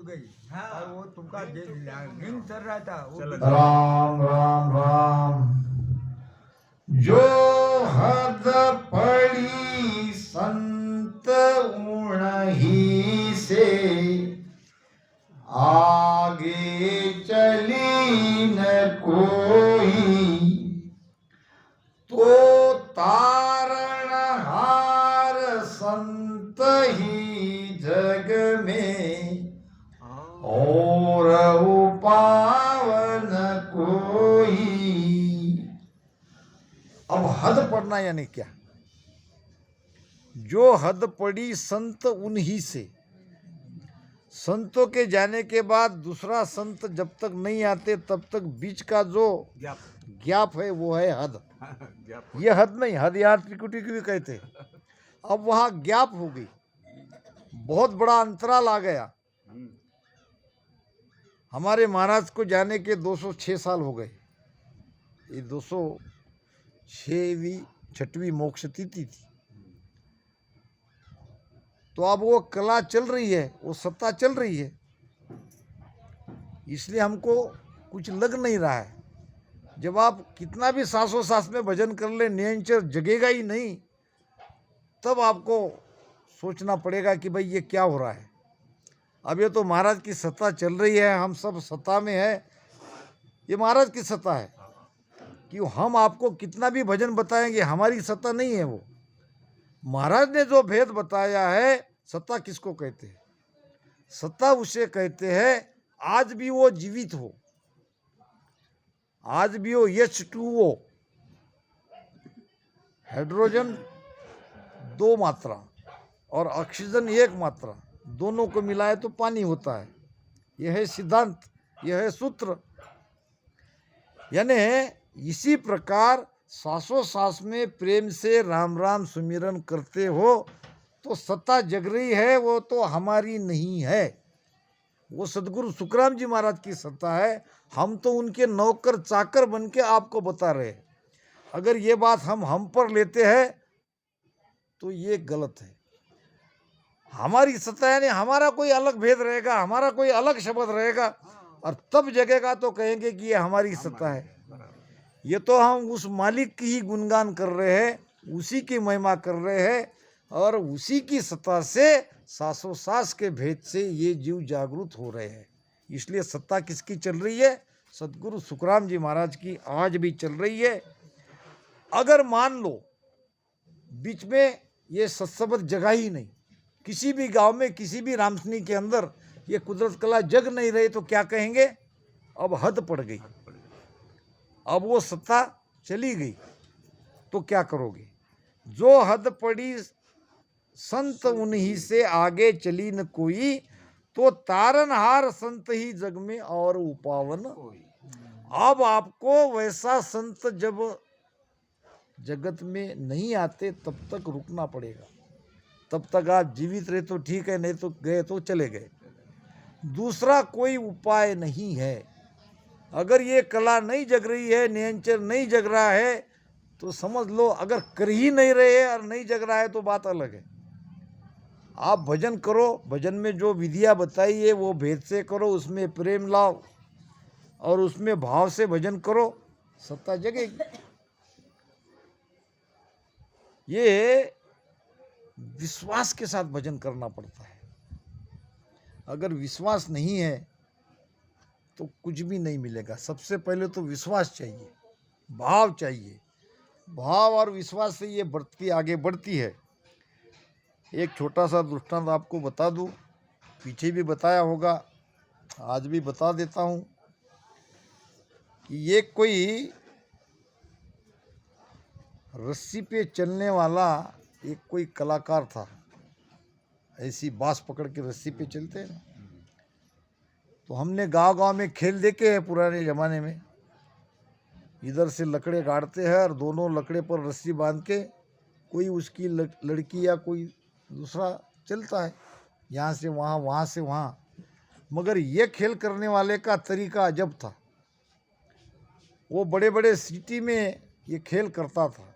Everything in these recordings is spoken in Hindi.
गई और वो तुमका रिंग चल रहा था वो राम राम राम। जो हद पड़ी संत उन्हीं से आगे चली न कोई, तो तारणहार संत ही जग में और पावन कोई। अब हद पड़ना यानी क्या? जो हद पड़ी संत उन्हीं से। संतों के जाने के बाद दूसरा संत जब तक नहीं आते तब तक बीच का जो गैप है वो है हद। ये हद नहीं, हद यहाँ त्रिकुटी की भी कहते हैं। अब वहाँ गैप हो गई, बहुत बड़ा अंतराल आ गया। हमारे महाराज को जाने के 206 साल हो गए। ये 206वीं 6वीं मोक्ष तिथि थी। तो अब वो कला चल रही है, वो सत्ता चल रही है, इसलिए हमको कुछ लग नहीं रहा है। जब आप कितना भी सांसों सांस में भजन कर ले, निरंतर जगेगा ही नहीं, तब आपको सोचना पड़ेगा कि भाई ये क्या हो रहा है। अब ये तो महाराज की सत्ता चल रही है, हम सब सत्ता में है, ये महाराज की सत्ता है। कि हम आपको कितना भी भजन बताएंगे, हमारी सत्ता नहीं है वो। महाराज ने जो भेद बताया है, सत्ता किसको कहते हैं? सत्ता उसे कहते हैं आज भी वो जीवित हो, आज भी वो H2O, हाइड्रोजन 2 मात्रा और ऑक्सीजन 1 मात्रा, दोनों को मिलाए तो पानी होता है। यह है सिद्धांत, यह है सूत्र। यानी इसी प्रकार सांसों सांस में प्रेम से राम राम सुमिरन करते हो तो सत्ता जग रही है, वो तो हमारी नहीं है, वो सदगुरु सुखराम जी महाराज की सत्ता है। हम तो उनके नौकर चाकर बन के आपको बता रहे हैं। अगर ये बात हम पर लेते हैं तो ये गलत है। हमारी सत्ता यानी हमारा कोई अलग भेद रहेगा, हमारा कोई अलग शब्द रहेगा, और तब जगेगा तो कहेंगे कि ये हमारी सत्ता है। ये तो हम उस मालिक की ही गुणगान कर रहे हैं, उसी की महिमा कर रहे हैं, और उसी की सत्ता से सांसों सांस के भेद से ये जीव जागरूक हो रहे हैं। इसलिए सत्ता किसकी चल रही है? सदगुरु सुखराम जी महाराज की आज भी चल रही है। अगर मान लो बीच में ये सत्सबद जगह ही नहीं, किसी भी गांव में किसी भी रामसनी के अंदर ये कुदरत कला जग नहीं रही, तो क्या कहेंगे? अब हद पड़ गई, अब वो सत्ता चली गई, तो क्या करोगे? जो हद पड़ी संत उन्हीं से आगे चली न कोई, तो तारनहार संत ही जग में और उपावन। अब आपको वैसा संत जब जगत में नहीं आते तब तक रुकना पड़ेगा। तब तक आप जीवित रहे तो ठीक है, नहीं तो गए तो चले गए। दूसरा कोई उपाय नहीं है। अगर ये कला नहीं जग रही है, निरंतर नहीं जग रहा है, तो समझ लो अगर कर ही नहीं रहे और नहीं जग रहा है तो बात अलग है। आप भजन करो, भजन में जो विधियाँ बताई है वो भेद से करो, उसमें प्रेम लाओ और उसमें भाव से भजन करो, सत्ता जगेगी। ये विश्वास के साथ भजन करना पड़ता है। अगर विश्वास नहीं है तो कुछ भी नहीं मिलेगा। सबसे पहले तो विश्वास चाहिए, भाव चाहिए। भाव और विश्वास से ये बढ़ती आगे बढ़ती है। एक छोटा सा दृष्टांत आपको बता दूं, पीछे भी बताया होगा, आज भी बता देता हूं कि ये कोई रस्सी पे चलने वाला एक कोई कलाकार था। ऐसी बांस पकड़ के रस्सी पे चलते हैं ना, तो हमने गांव-गांव में खेल देखे हैं पुराने ज़माने में। इधर से लकड़े गाड़ते हैं और दोनों लकड़े पर रस्सी बांध के कोई उसकी लड़की या कोई दूसरा चलता है, यहाँ से वहाँ, वहाँ से वहाँ। मगर ये खेल करने वाले का तरीका अजब था। वो बड़े बड़े सिटी में ये खेल करता था।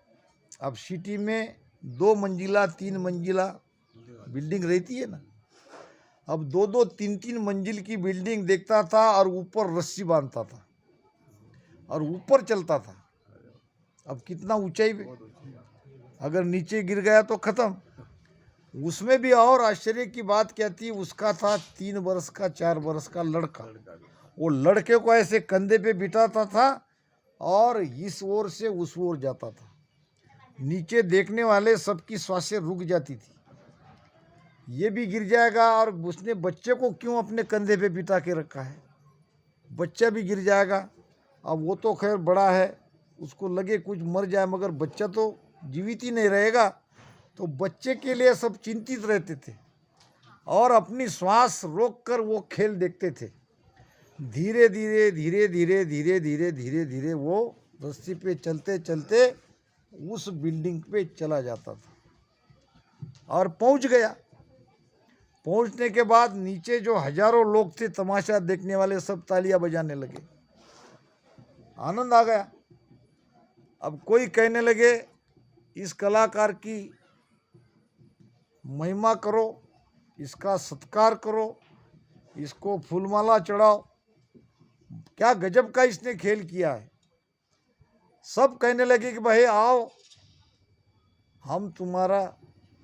अब सिटी में 2 मंजिला 3 मंजिला बिल्डिंग रहती है ना, अब 2-2 3-3 मंजिल की बिल्डिंग देखता था और ऊपर रस्सी बांधता था और ऊपर चलता था। अब कितना ऊंचाई पे, अगर नीचे गिर गया तो खत्म। उसमें भी और आश्चर्य की बात क्या थी, उसका था 3 बरस का 4 बरस का लड़का। वो लड़के को ऐसे कंधे पे बिठाता था और इस ओर से उस ओर जाता था। नीचे देखने वाले सबकी सांसें रुक जाती थी, ये भी गिर जाएगा, और उसने बच्चे को क्यों अपने कंधे पे बिठा के रखा है, बच्चा भी गिर जाएगा। अब वो तो खैर बड़ा है, उसको लगे कुछ मर जाए, मगर बच्चा तो जीवित ही नहीं रहेगा। तो बच्चे के लिए सब चिंतित रहते थे और अपनी श्वास रोककर वो खेल देखते थे। धीरे धीरे धीरे धीरे धीरे धीरे धीरे धीरे वो रस्सी पे चलते चलते उस बिल्डिंग पे चला जाता था और पहुंच गया। पहुंचने के बाद नीचे जो हजारों लोग थे तमाशा देखने वाले, सब तालियां बजाने लगे, आनंद आ गया। अब कोई कहने लगे इस कलाकार की महिमा करो, इसका सत्कार करो, इसको फूलमाला चढ़ाओ, क्या गजब का इसने खेल किया है। सब कहने लगे कि भाई आओ, हम तुम्हारा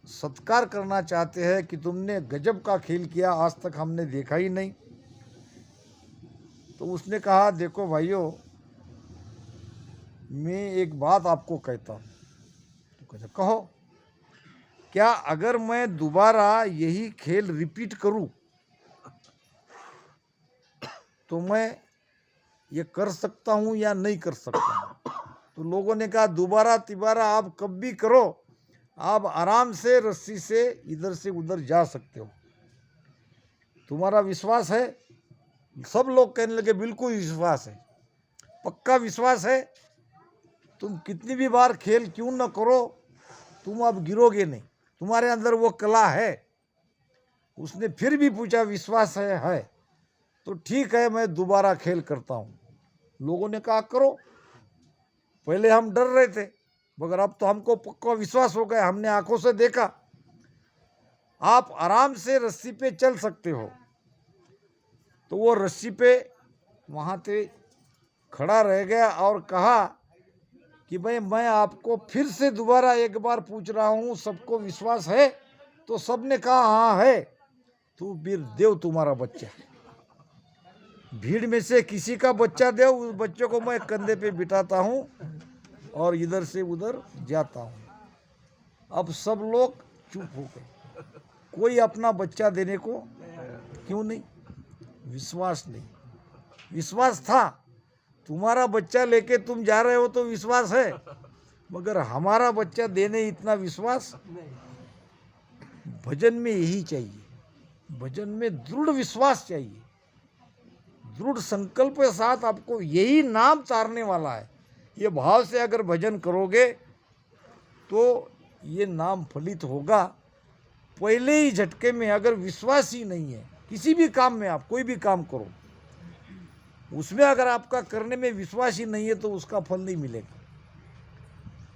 सत्कार करना चाहते हैं कि तुमने गजब का खेल किया, आज तक हमने देखा ही नहीं। तो उसने कहा देखो भाइयों, मैं एक बात आपको कहता हूँ। तो कहता कहो। क्या अगर मैं दोबारा यही खेल रिपीट करूं तो मैं ये कर सकता हूं या नहीं कर सकता हूं? तो लोगों ने कहा दोबारा तिबारा आप कब भी करो, आप आराम से रस्सी से इधर से उधर जा सकते हो, तुम्हारा विश्वास है? सब लोग कहने लगे बिल्कुल विश्वास है, पक्का विश्वास है, तुम कितनी भी बार खेल क्यों न करो, तुम अब गिरोगे नहीं, तुम्हारे अंदर वो कला है। उसने फिर भी पूछा विश्वास है? तो ठीक है, मैं दोबारा खेल करता हूँ। लोगों ने कहा करो। पहले हम डर रहे थे, मगर अब तो हमको पक्का विश्वास हो गया, हमने आंखों से देखा। आप आराम से रस्सी पे चल सकते हो। तो वो रस्सी पे वहाँ पे खड़ा रह गया और कहा कि भाई मैं आपको फिर से दोबारा एक बार पूछ रहा हूँ, सबको विश्वास है? तो सबने कहा हाँ है। तू फिर देव तुम्हारा बच्चा, भीड़ में से किसी का बच्चा दे, उस बच्चे को मैं कंधे पे बिठाता हूँ और इधर से उधर जाता हूँ। अब सब लोग चुप हो गए, कोई अपना बच्चा देने को क्यों नहीं? विश्वास नहीं। विश्वास था, तुम्हारा बच्चा लेके तुम जा रहे हो तो विश्वास है, मगर हमारा बच्चा देने इतना विश्वास। भजन में यही चाहिए, भजन में दृढ़ विश्वास चाहिए, दृढ़ संकल्प के साथ आपको यही नाम तारने वाला है, ये भाव से अगर भजन करोगे तो ये नाम फलित होगा। पहले ही झटके में अगर विश्वास ही नहीं है, किसी भी काम में आप कोई भी काम करो, उसमें अगर आपका करने में विश्वास ही नहीं है तो उसका फल नहीं मिलेगा।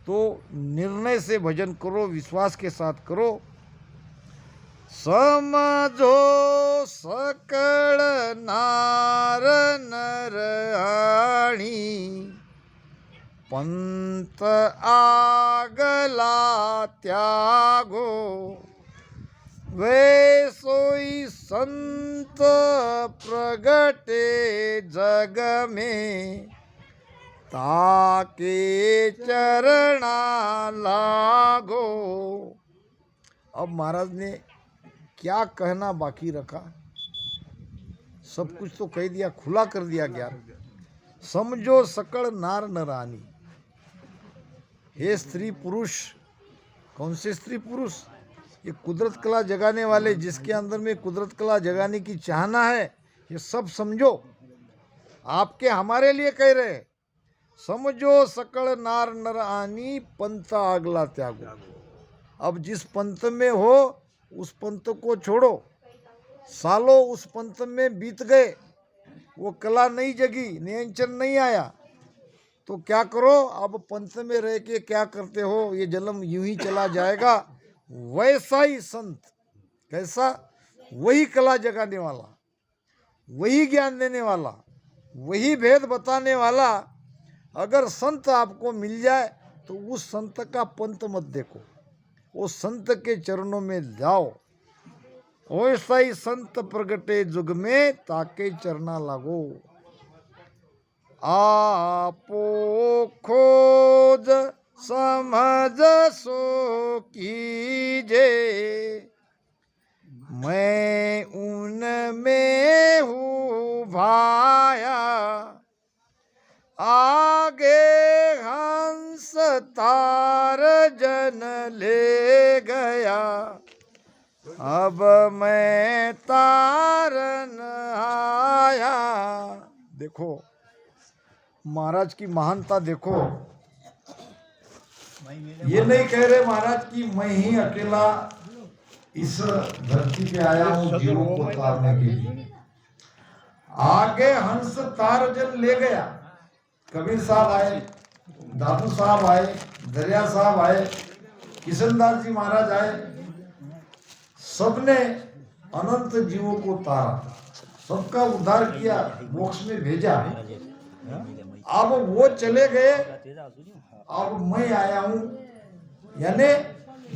तो निर्णय से भजन करो, विश्वास के साथ करो। समझो सकल नार नर आणी, पंत आगला त्यागो, वे सोई संत प्रगटे जग में, ताके चरणा लागो। अब महाराज ने क्या कहना बाकी रखा, सब कुछ तो कह दिया, खुला कर दिया ज्ञान। समझो सकल नार नरानी, हे स्त्री पुरुष, कौन से स्त्री पुरुष? ये कुदरत कला जगाने वाले, जिसके अंदर में कुदरत कला जगाने की चाहना है, ये सब समझो, आपके हमारे लिए कह रहे। समझो सकल नार नर आनी, पंथ आगला त्यागो। अब जिस पंथ में हो उस पंथ को छोड़ो। सालों उस पंथ में बीत गए, वो कला नहीं जगी, नियंत्रण नहीं आया, तो क्या करो? अब पंथ में रह के क्या करते हो? ये जन्म यूं ही चला जाएगा। वैसा ही संत, कैसा? वही कला जगाने वाला, वही ज्ञान देने वाला, वही भेद बताने वाला अगर संत आपको मिल जाए तो उस संत का पंथ मत देखो, वो संत के चरणों में जाओ। वैसा ही संत प्रगटे जुग में ताके चरना लागो। आपो खोज समझ सो कीजे, मैं उनमें हूँ भाया। आगे हंस तार जन ले गया, अब मैं तारन आया। देखो महाराज की महानता देखो। ये नहीं कह रहे महाराज कि मैं ही अकेला इस धरती पे आया हूँ जीवों को तारने के लिए। आगे हंस तार जन ले गया। कबीर साहब आए, दादू साहब आए, दरिया साहब आए, किशनदास जी महाराज आए, सबने अनंत जीवों को तारा, सबका उद्धार किया, मोक्ष में भेजा। अब वो चले गए, अब मैं आया हूं, यानी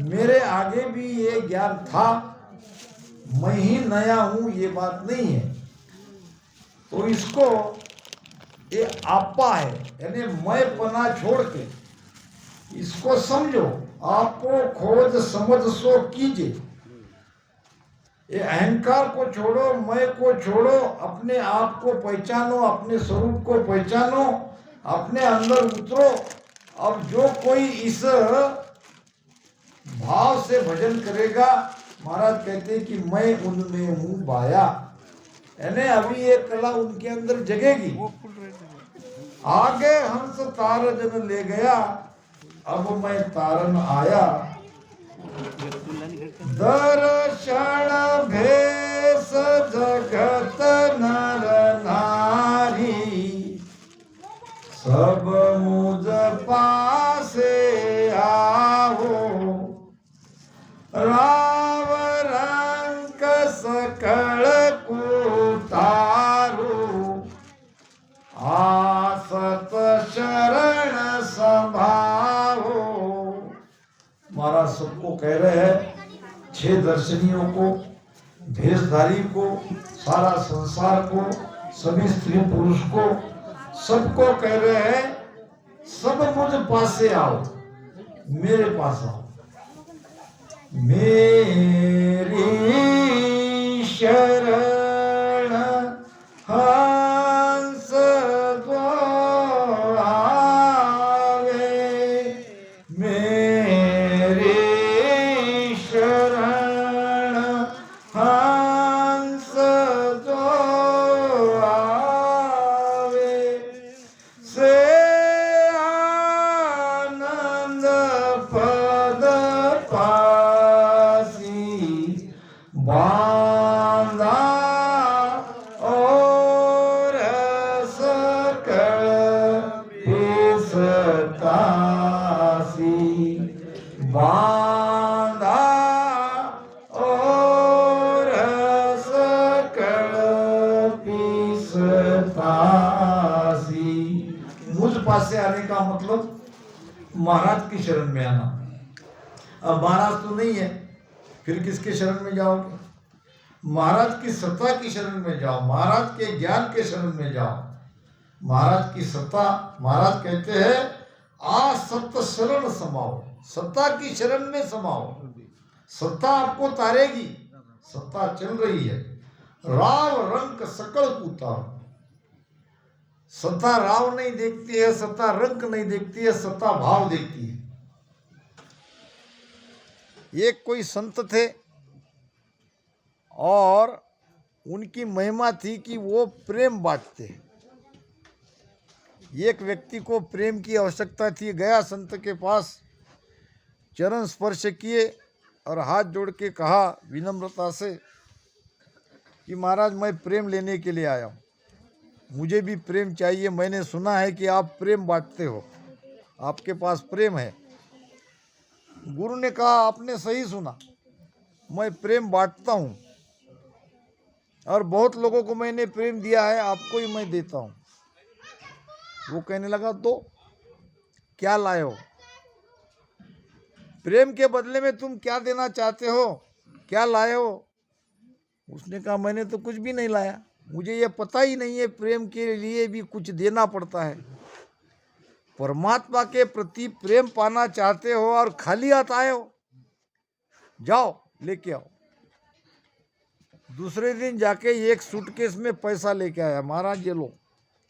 मेरे आगे भी ये ज्ञान था, मैं ही नया हूं, ये बात नहीं है। तो इसको ये आपा है, यानी मैं पना छोड़ के इसको समझो। आपको खोज समझ सो कीजिए। ये अहंकार को छोड़ो, मैं को छोड़ो, अपने आप को पहचानो, अपने स्वरूप को पहचानो, अपने अंदर उतरो। अब जो कोई इस भाव से भजन करेगा, महाराज कहते हैं कि मैं उनमें हूँ बाया, यानी अभी ये कला उनके अंदर जगेगी। आगे हंस तार जन ले गया, अब मैं तारन आया। दर्शन भेष जगत नर नारी, सब मुझ पासे आओ। राव रंग सकल कुतारो, आसत शरण संभाओ। महाराज सबको कह रहे हैं, 6 दर्शनियों को, भेषधारी को, सारा संसार को, सभी स्त्री पुरुष को, सबको कह रहे हैं, सब मुझ पासे आओ, मेरे पास आओ। मेरी शरण हंस द्वारे, मेरी शरण हंस द्वारे। से आनंद पद बांधा और सकल पिसतासी, बांधा और सकल पिसतासी। मुझ पास से आने का मतलब महाराज की शरण में आना। अब महाराज तो नहीं है, फिर किसके शरण में जाओगे? महाराज की सत्ता की शरण में जाओ, महाराज के ज्ञान के शरण में जाओ। महाराज की सत्ता, महाराज कहते हैं आ सत्य शरण समाओ, सत्ता की शरण में समाओ। सत्ता आपको तारेगी, सत्ता चल रही है। राव रंग सकल कुतार, सत्ता राव नहीं देखती है, सत्ता रंग नहीं देखती है, सत्ता भाव देखती है। एक कोई संत थे और उनकी महिमा थी कि वो प्रेम बांटते। एक व्यक्ति को प्रेम की आवश्यकता थी, गया संत के पास, चरण स्पर्श किए और हाथ जोड़ के कहा विनम्रता से कि महाराज मैं प्रेम लेने के लिए आया हूँ, मुझे भी प्रेम चाहिए। मैंने सुना है कि आप प्रेम बांटते हो, आपके पास प्रेम है। गुरु ने कहा आपने सही सुना, मैं प्रेम बांटता हूँ, और बहुत लोगों को मैंने प्रेम दिया है, आपको ही मैं देता हूँ। वो कहने लगा, तो क्या लाए हो? प्रेम के बदले में तुम क्या देना चाहते हो? क्या लाए हो? उसने कहा, मैंने तो कुछ भी नहीं लाया, मुझे ये पता ही नहीं है प्रेम के लिए भी कुछ देना पड़ता है। परमात्मा के प्रति प्रेम पाना चाहते हो और खाली हाथ आए हो? जाओ लेके आओ। दूसरे दिन जाके एक सूटकेस में पैसा लेके आया। महाराज ये लो,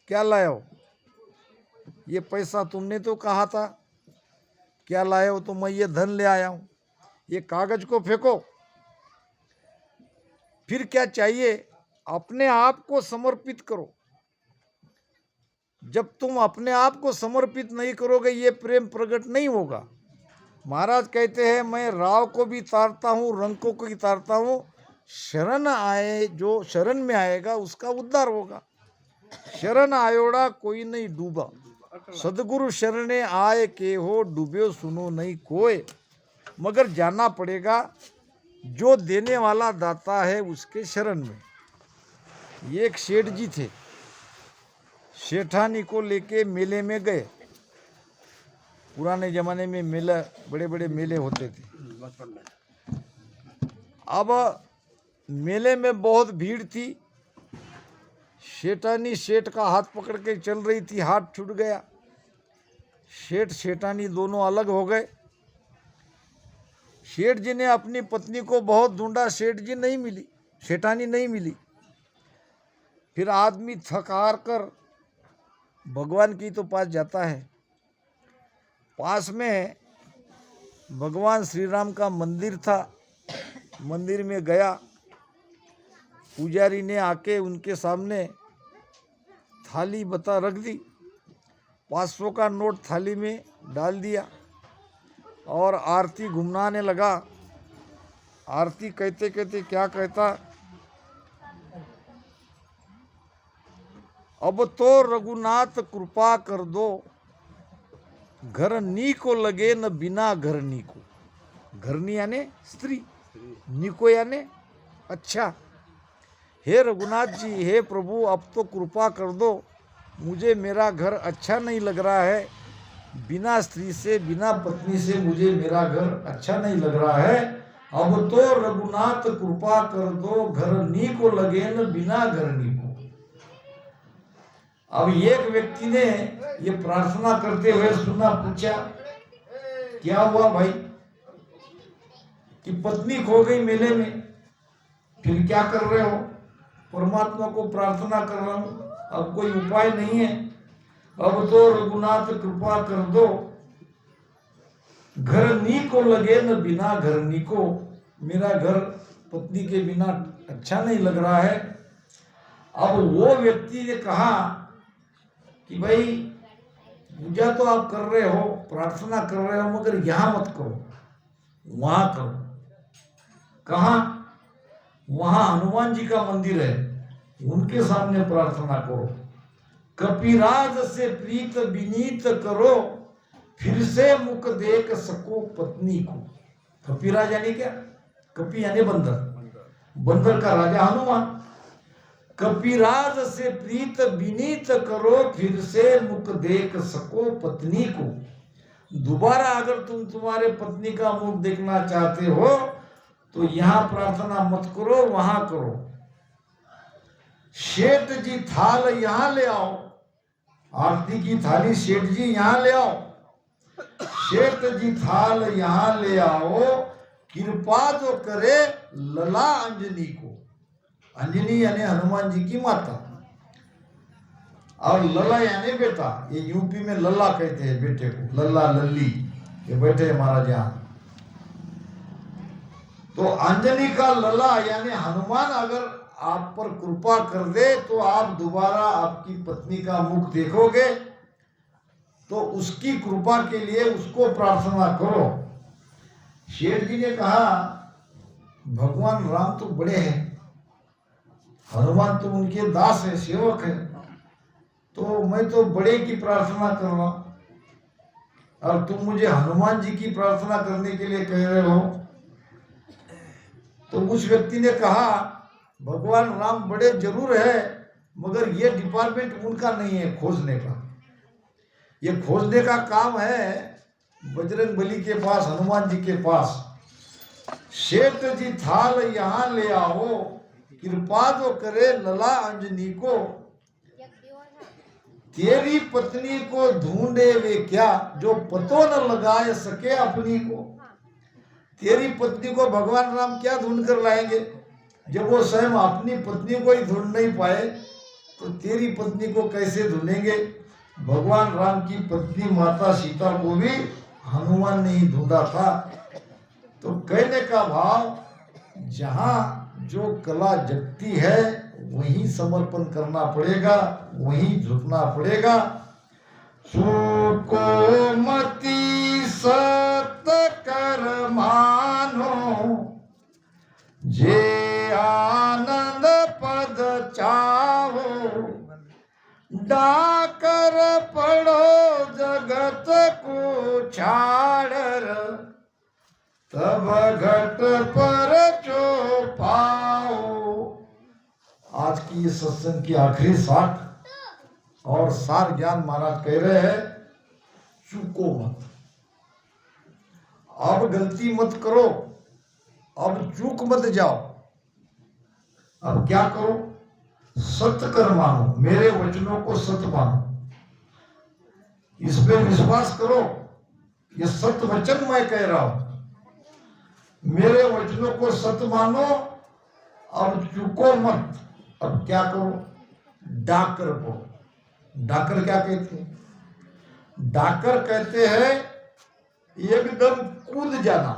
क्या लाए हो? ये पैसा तुमने तो कहा था। क्या लाए हो? तो मैं ये धन ले आया हूँ। ये कागज को फेंको। फिर क्या चाहिए? अपने आप को समर्पित करो। जब तुम अपने आप को समर्पित नहीं करोगे, ये प्रेम प्रकट नहीं होगा। महाराज कहते हैं, मैं राव को भी तारता हूँ, रंकों को भी तारता हूँ। शरण आए, जो शरण में आएगा उसका उद्धार होगा। शरण आयोड़ा कोई नहीं डूबा, सदगुरु शरणे आए के हो, डूबे सुनो नहीं कोय। मगर जाना पड़ेगा जो देने वाला दाता है उसके शरण में। ये एक सेठ जी थे, सेठानी को लेके मेले में गए। पुराने जमाने में मेला, बड़े बड़े मेले होते थे। अब मेले में बहुत भीड़ थी। सेठानी सेठ का हाथ पकड़ के चल रही थी, हाथ छूट गया। सेठ सेठानी दोनों अलग हो गए। सेठ जी ने अपनी पत्नी को बहुत ढूंढा, सेठ जी नहीं मिली, सेठानी नहीं मिली। फिर आदमी थक हार कर भगवान की तो पास जाता है। पास में भगवान श्री राम का मंदिर था। मंदिर में गया, पुजारी ने आके उनके सामने थाली बता रख दी। 500 का नोट थाली में डाल दिया और आरती घुमाने लगा। आरती कहते कहते क्या कहता, अब तो रघुनाथ कृपा कर दो, घर नी को लगे न बिना घर नी को। घरनी यानी स्त्री, निको यानी अच्छा। हे रघुनाथ जी, हे प्रभु, अब तो कृपा कर दो, मुझे मेरा घर अच्छा नहीं लग रहा है। बिना स्त्री से, बिना पत्नी से मुझे मेरा घर अच्छा नहीं लग रहा है। अब तो रघुनाथ कृपा कर दो, घर नी को लगे न बिना घर नी को। अब एक व्यक्ति ने ये प्रार्थना करते हुए सुना, पूछा, क्या हुआ भाई? कि पत्नी खो गई मेले में। फिर क्या कर रहे हो? परमात्मा को प्रार्थना कर रहा हूं, अब कोई उपाय नहीं है। अब तो रघुनाथ कृपा कर दो, घर नी को लगे न बिना घर नी को। मेरा घर पत्नी के बिना अच्छा नहीं लग रहा है। अब वो व्यक्ति ने कहा कि भाई, पूजा तो आप कर रहे हो, प्रार्थना कर रहे हो, मगर यहां मत करो, वहां करो। कहां? वहां हनुमान जी का मंदिर है, उनके सामने प्रार्थना करो। कपिराज से प्रीत विनीत करो, फिर से मुख देख सको पत्नी को। कपिराज यानी क्या? कपि यानी बंदर, बंदर का राजा हनुमान। कपिराज से प्रीत विनीत करो, फिर से मुख देख सको पत्नी को। दोबारा अगर तुम तुम्हारे पत्नी का मुख देखना चाहते हो तो यहां प्रार्थना मत करो, वहां करो। सेठ जी थाल यहां ले आओ, आरती की थाली सेठ जी यहां ले आओ। सेठ जी थाल यहां ले आओ, कृपा जो करे लला अंजनी को। अंजनी यानी हनुमान जी की माता, और लला यानी बेटा। ये यूपी में लल्ला कहते हैं बेटे को, लल्ला लल्ली, ये बैठे महाराज यहाँ। तो अंजनी का लला यानी हनुमान अगर आप पर कृपा कर दे तो आप दोबारा आपकी पत्नी का मुख देखोगे, तो उसकी कृपा के लिए उसको प्रार्थना करो। शेर जी ने कहा, भगवान राम तो बड़े हैं, हनुमान तो उनके दास है, सेवक है, तो मैं तो बड़े की प्रार्थना कर रहा हूं और तुम मुझे हनुमान जी की प्रार्थना करने के लिए कह रहे हो। तो उस व्यक्ति ने कहा भगवान राम बड़े जरूर है, मगर ये डिपार्टमेंट उनका नहीं है खोजने का। ये खोजने का काम है बजरंग बली के पास, हनुमान जी के पास। शेठ जी थाल यहाँ ले आओ, कृपा जो करे लला अंजनी को। तेरी पत्नी को ढूंढे वे क्या, जो पतो न लगाए सके अपनी को। तेरी पत्नी को भगवान राम क्या ढूंढ कर लाएंगे, जब वो स्वयं अपनी पत्नी को ही ढूंढ नहीं पाए तो तेरी पत्नी को कैसे ढूंढेंगे। भगवान राम की पत्नी माता सीता को भी हनुमान ने ही ढूंढा था। तो कहने का भाव, जहां जो कला जगती है वहीं समर्पण करना पड़ेगा, वहीं झुकना पड़ेगा। सुको मति सत कर मानो, जे आनंद पद चाहो। डाकर पढ़ो जगत को छाड़, तब घट पर जो पाओ। आज की इस सत्संग की आखिरी साठ और सार ज्ञान महाराज कह रहे हैं, चूको मत। अब गलती मत करो, अब चूक मत जाओ। अब क्या करो, सत्य कर मानो, मेरे वचनों को सत्य मानो, इस पे विश्वास करो। ये सत्य वचन मैं कह रहा हूं, मेरे वचनों को सत्य मानो। अब चूको मत। अब क्या करो, डाकर पढ़ो। डाकर क्या कहते हैं, डाकर कहते हैं एकदम कूद जाना।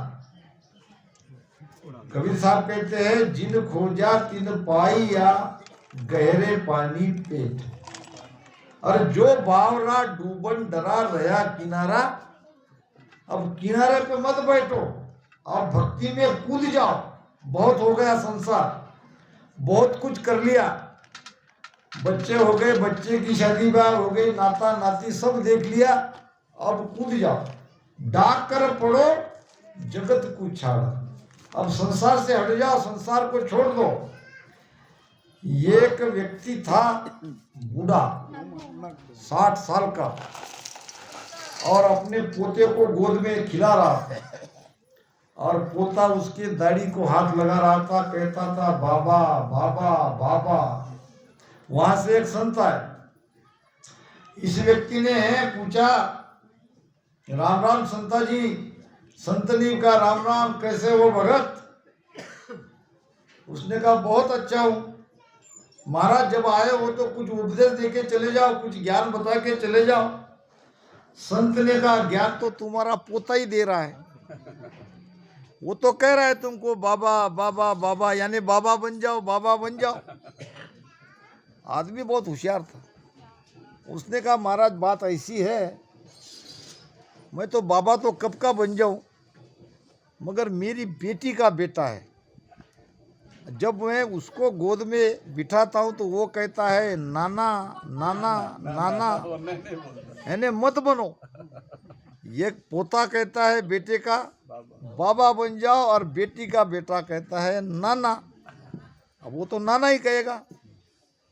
कबीर साहब कहते हैं, जिन खोजा तिन पाई या गहरे पानी पेट। और जो बावरा डूबन डरा रहा किनारा, अब किनारे पे मत बैठो, आप भक्ति में कूद जाओ। बहुत हो गया संसार, बहुत कुछ कर लिया, बच्चे हो गए, बच्चे की शादी ब्याह हो गई, नाता नाती सब देख लिया, अब कूद जाओ। डाक कर पढ़ो जगत को छाड़। अब संसार से हट जाओ, संसार को छोड़ दो। एक व्यक्ति था बूढ़ा 60 साल का, और अपने पोते को गोद में खिला रहा था, और पोता उसके दाढ़ी को हाथ लगा रहा था, कहता था बाबा बाबा बाबा। वहां से एक संत आए, इस व्यक्ति ने पूछा, राम राम संता जी। संतनी का राम राम, कैसे हो भगत। उसने कहा बहुत अच्छा हूं महाराज, जब आए हो तो कुछ उपदेश देके चले जाओ, कुछ ज्ञान बता के चले जाओ। संत ने कहा ज्ञान तो तुम्हारा पोता ही दे रहा है, वो तो कह रहा है तुमको बाबा बाबा बाबा, यानी बाबा बन जाओ, बाबा बन जाओ। आदमी बहुत होशियार था। उसने कहा महाराज बात ऐसी है, मैं तो बाबा तो कब का बन जाऊं, मगर मेरी बेटी का बेटा है। जब मैं उसको गोद में बिठाता हूं तो वो कहता है नाना नाना नाना, यानी मत बनो। ये पोता कहता है बेटे का बाबा बन जाओ, और बेटी का बेटा कहता है नाना। अब वो तो नाना ही कहेगा।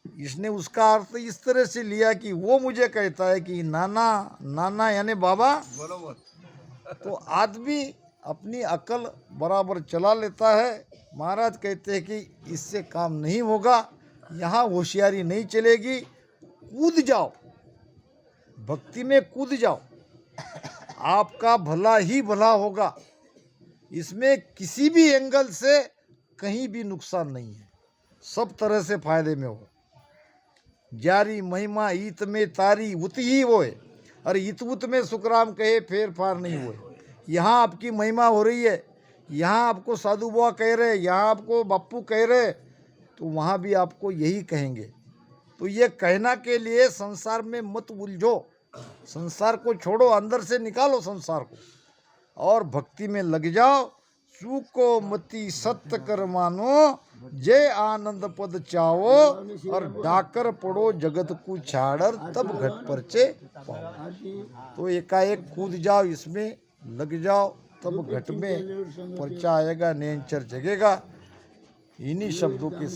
इसने उसका अर्थ इस तरह से लिया कि वो मुझे कहता है कि नाना नाना, यानी बाबा। तो आदमी अपनी अकल बराबर चला लेता है। महाराज कहते हैं कि इससे काम नहीं होगा, यहाँ होशियारी नहीं चलेगी। कूद जाओ, भक्ति में कूद जाओ, आपका भला ही भला होगा। इसमें किसी भी एंगल से कहीं भी नुकसान नहीं है, सब तरह से फायदे में हो। जारी महिमा ईत में तारी उत ही होए, अरे इत उत में सुखराम कहे फेर फार नहीं हुए। यहाँ आपकी महिमा हो रही है, यहाँ आपको साधु बुआ कह रहे, यहाँ आपको बापू कह रहे, तो वहाँ भी आपको यही कहेंगे। तो ये कहना के लिए संसार में मत उलझो, संसार को छोड़ो, अंदर से निकालो संसार को, और भक्ति में लग जाओ। सुको मति सत्य कर मानो, जय आनंद पद चाओ। और डाकर पड़ो जगत को छाड़र, तब घट परचे पाओ। तो एकाएक कूद जाओ, इसमें लग जाओ, तब घट में पर्चा आएगा, नैनचर जगेगा। इन्हीं शब्दों के